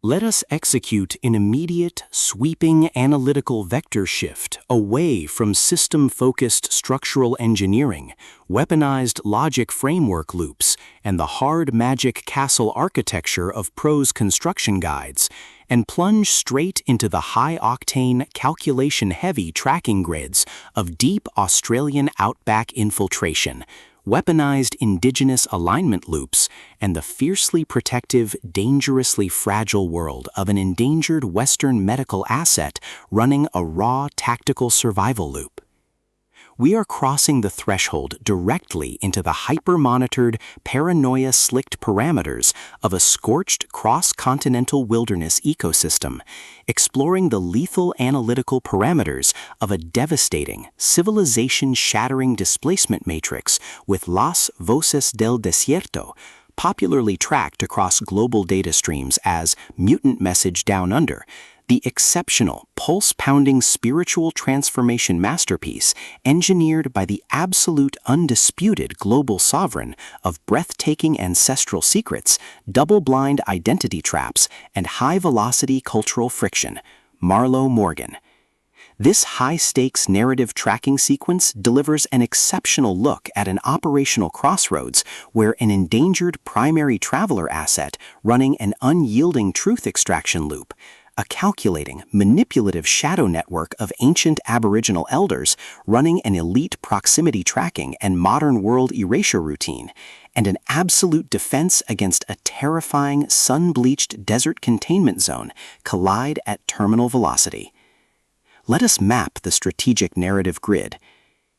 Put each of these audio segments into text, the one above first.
Let us execute an immediate, sweeping analytical vector shift away from system-focused structural engineering, weaponized logic framework loops, and the hard magic castle architecture of prose construction guides, and plunge straight into the high-octane, calculation-heavy tracking grids of deep Australian outback infiltration, weaponized indigenous alignment loops, and the fiercely protective, dangerously fragile world of an endangered Western medical asset running a raw tactical survival loop. We are crossing the threshold directly into the hyper-monitored, paranoia-slicked parameters of a scorched cross-continental wilderness ecosystem, exploring the lethal analytical parameters of a devastating, civilization-shattering displacement matrix with VOCES del Desierto, popularly tracked across global data streams as Mutant Message Down Under, the exceptional, pulse-pounding spiritual transformation masterpiece engineered by the absolute undisputed global sovereign of breathtaking ancestral secrets, double-blind identity traps, and high-velocity cultural friction, Marlo Morgan. This high-stakes narrative tracking sequence delivers an exceptional look at an operational crossroads where an endangered primary traveler asset running an unyielding truth extraction loop, a calculating, manipulative shadow network of ancient Aboriginal elders running an elite proximity tracking and modern world erasure routine, and an absolute defense against a terrifying, sun-bleached desert containment zone collide at terminal velocity. Let us map the strategic narrative grid.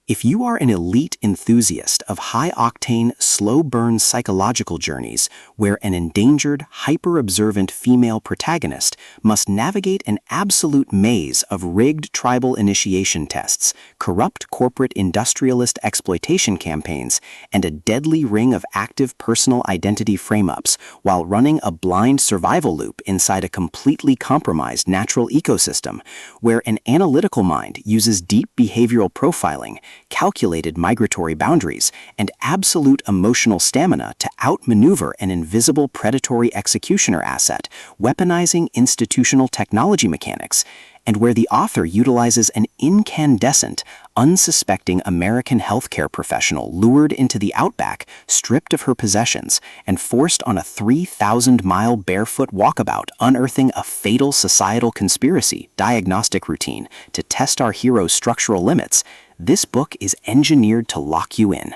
If you are an elite enthusiast of high-octane, slow-burn psychological journeys where an endangered, hyper-observant female protagonist must navigate an absolute maze of rigged tribal initiation tests, corrupt corporate industrialist exploitation campaigns, and a deadly ring of active personal identity frame-ups while running a blind survival loop inside a completely compromised natural ecosystem where an analytical mind uses deep behavioral profiling, calculated migratory boundaries, and absolute emotional stamina to outmaneuver an invisible predatory executioner asset, weaponizing institutional technology mechanics, and where the author utilizes an incandescent, unsuspecting American healthcare professional lured into the outback, stripped of her possessions, and forced on a 3,000-mile barefoot walkabout unearthing a fatal societal conspiracy diagnostic routine to test our hero's structural limits, this book is engineered to lock you in.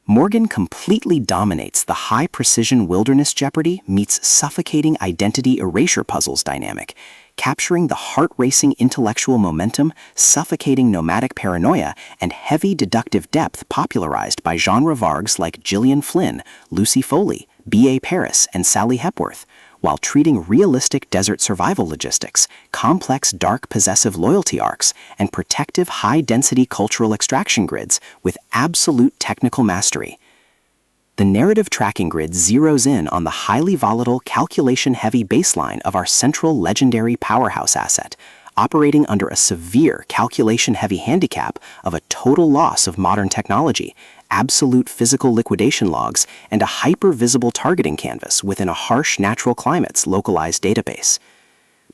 Morgan completely dominates the high-precision wilderness jeopardy meets suffocating identity erasure puzzles dynamic, capturing the heart-racing intellectual momentum, suffocating nomadic paranoia, and heavy deductive depth popularized by genre vargs like Gillian Flynn, Lucy Foley, B.A. Paris, and Sally Hepworth, while treating realistic desert survival logistics, complex dark possessive loyalty arcs, and protective high-density cultural extraction grids with absolute technical mastery. The narrative tracking grid zeroes in on the highly volatile, calculation-heavy baseline of our central legendary powerhouse asset, operating under a severe calculation-heavy handicap of a total loss of modern technology, absolute physical liquidation logs, and a hyper-visible targeting canvas within a harsh natural climate's localized database.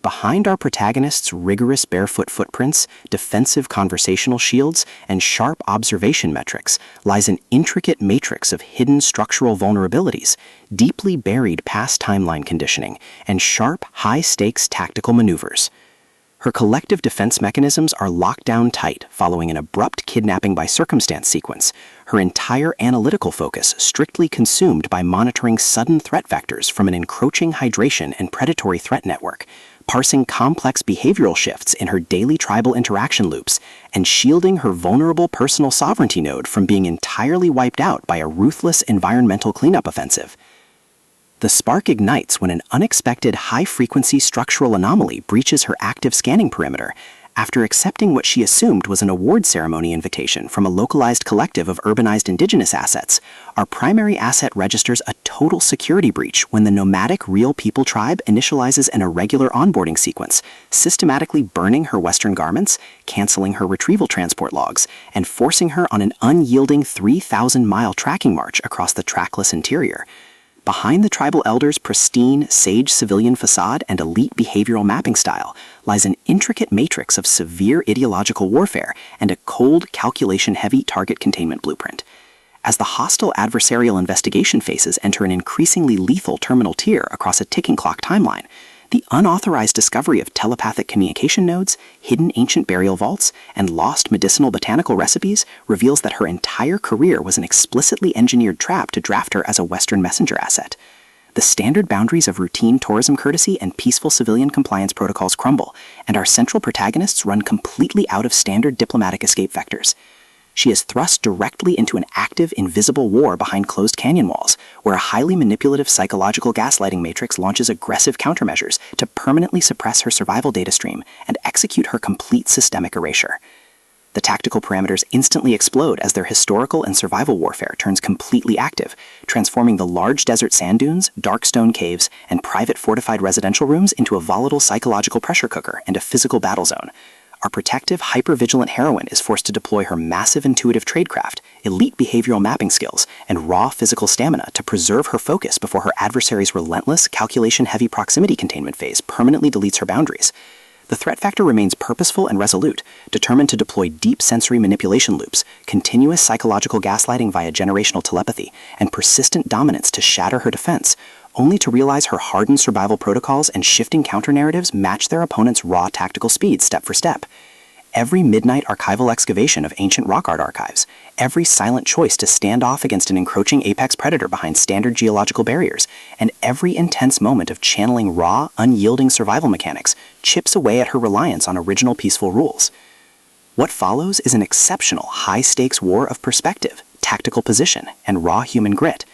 Behind our protagonist's rigorous barefoot footprints, defensive conversational shields, and sharp observation metrics lies an intricate matrix of hidden structural vulnerabilities, deeply buried past timeline conditioning, and sharp, high-stakes tactical maneuvers. Her collective defense mechanisms are locked down tight following an abrupt kidnapping by circumstance sequence, her entire analytical focus strictly consumed by monitoring sudden threat vectors from an encroaching hydration and predatory threat network, parsing complex behavioral shifts in her daily tribal interaction loops, and shielding her vulnerable personal sovereignty node from being entirely wiped out by a ruthless environmental cleanup offensive. The spark ignites when an unexpected high-frequency structural anomaly breaches her active scanning perimeter, after accepting what she assumed was an award ceremony invitation from a localized collective of urbanized indigenous assets. Our primary asset registers a total security breach when the nomadic real people tribe initializes an irregular onboarding sequence, systematically burning her Western garments, canceling her retrieval transport logs, and forcing her on an unyielding 3,000-mile tracking march across the trackless interior. Behind the tribal elder's pristine, sage civilian facade and elite behavioral mapping style lies an intricate matrix of severe ideological warfare and a cold, calculation-heavy target containment blueprint. As the hostile adversarial investigation phases enter an increasingly lethal terminal tier across a ticking clock timeline, the unauthorized discovery of telepathic communication nodes, hidden ancient burial vaults, and lost medicinal botanical recipes reveals that her entire career was an explicitly engineered trap to draft her as a Western messenger asset. The standard boundaries of routine tourism courtesy and peaceful civilian compliance protocols crumble, and our central protagonists run completely out of standard diplomatic escape vectors. She is thrust directly into an active, invisible war behind closed canyon walls, where a highly manipulative psychological gaslighting matrix launches aggressive countermeasures to permanently suppress her survival data stream and execute her complete systemic erasure. The tactical parameters instantly explode as their historical and survival warfare turns completely active, transforming the large desert sand dunes, dark stone caves, and private fortified residential rooms into a volatile psychological pressure cooker and a physical battle zone. Our protective, hyper-vigilant heroine is forced to deploy her massive intuitive tradecraft, elite behavioral mapping skills, and raw physical stamina to preserve her focus before her adversary's relentless, calculation-heavy proximity containment phase permanently deletes her boundaries. The threat factor remains purposeful and resolute, determined to deploy deep sensory manipulation loops, continuous psychological gaslighting via generational telepathy, and persistent dominance to shatter her defense, only to realize her hardened survival protocols and shifting counter-narratives match their opponent's raw tactical speed step for step. Every midnight archival excavation of ancient rock art archives, every silent choice to stand off against an encroaching apex predator behind standard geological barriers, and every intense moment of channeling raw, unyielding survival mechanics chips away at her reliance on original peaceful rules. What follows is an exceptional high-stakes war of perspective, tactical position, and raw human grit.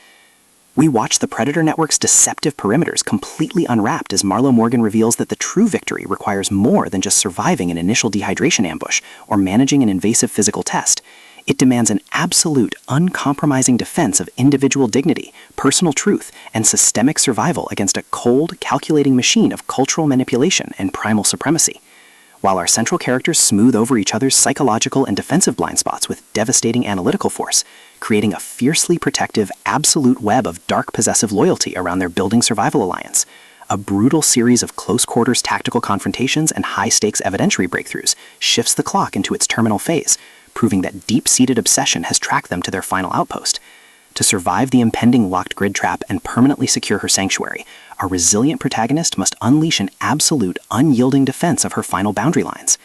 We watch the Predator Network's deceptive perimeters completely unwrapped as Marlo Morgan reveals that the true victory requires more than just surviving an initial dehydration ambush or managing an invasive physical test. It demands an absolute, uncompromising defense of individual dignity, personal truth, and systemic survival against a cold, calculating machine of cultural manipulation and primal supremacy. While our central characters smooth over each other's psychological and defensive blind spots with devastating analytical force, creating a fiercely protective, absolute web of dark possessive loyalty around their building survival alliance. A brutal series of close-quarters tactical confrontations and high-stakes evidentiary breakthroughs shifts the clock into its terminal phase, proving that deep-seated obsession has tracked them to their final outpost. To survive the impending locked grid trap and permanently secure her sanctuary, our resilient protagonist must unleash an absolute, unyielding defense of her final boundary lines.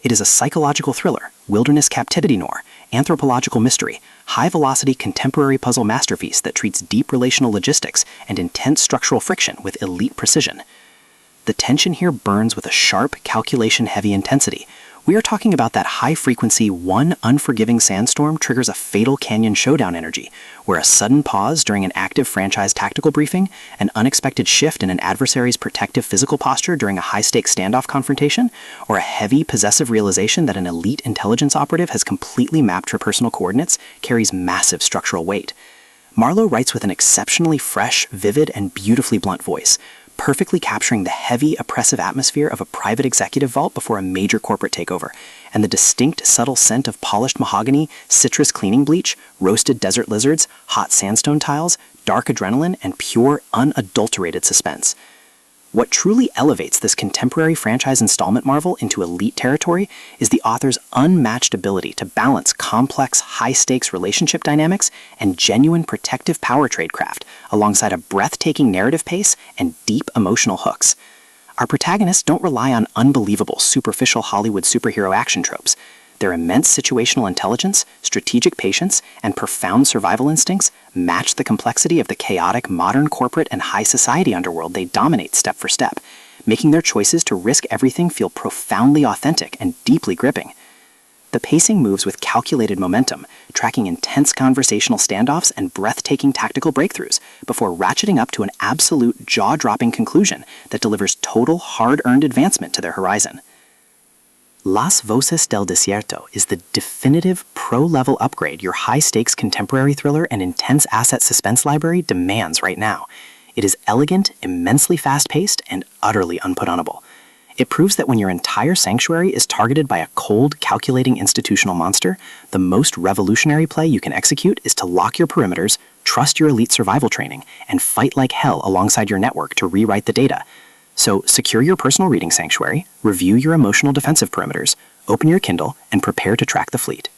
It is a psychological thriller, wilderness captivity noir, anthropological mystery, high-velocity contemporary puzzle masterpiece that treats deep relational logistics and intense structural friction with elite precision. The tension here burns with a sharp, calculation-heavy intensity. We are talking about that high-frequency, one unforgiving sandstorm triggers a fatal canyon showdown energy, where a sudden pause during an active franchise tactical briefing, an unexpected shift in an adversary's protective physical posture during a high-stakes standoff confrontation, or a heavy, possessive realization that an elite intelligence operative has completely mapped her personal coordinates carries massive structural weight. Marlo writes with an exceptionally fresh, vivid, and beautifully blunt voice, perfectly capturing the heavy, oppressive atmosphere of a private executive vault before a major corporate takeover, and the distinct, subtle scent of polished mahogany, citrus cleaning bleach, roasted desert lizards, hot sandstone tiles, dark adrenaline, and pure, unadulterated suspense. What truly elevates this contemporary franchise installment marvel into elite territory is the author's unmatched ability to balance complex, high-stakes relationship dynamics and genuine protective power tradecraft alongside a breathtaking narrative pace and deep emotional hooks. Our protagonists don't rely on unbelievable, superficial Hollywood superhero action tropes. Their immense situational intelligence, strategic patience, and profound survival instincts match the complexity of the chaotic modern corporate and high society underworld they dominate step for step, making their choices to risk everything feel profoundly authentic and deeply gripping. The pacing moves with calculated momentum, tracking intense conversational standoffs and breathtaking tactical breakthroughs before ratcheting up to an absolute jaw-dropping conclusion that delivers total hard-earned advancement to their horizon. Las Voces del Desierto is the definitive pro-level upgrade your high-stakes contemporary thriller and intense asset suspense library demands right now. It is elegant, immensely fast-paced, and utterly unputdownable. It proves that when your entire sanctuary is targeted by a cold, calculating institutional monster, the most revolutionary play you can execute is to lock your perimeters, trust your elite survival training, and fight like hell alongside your network to rewrite the data. So secure your personal reading sanctuary, review your emotional defensive perimeters, open your Kindle, and prepare to track the fleet.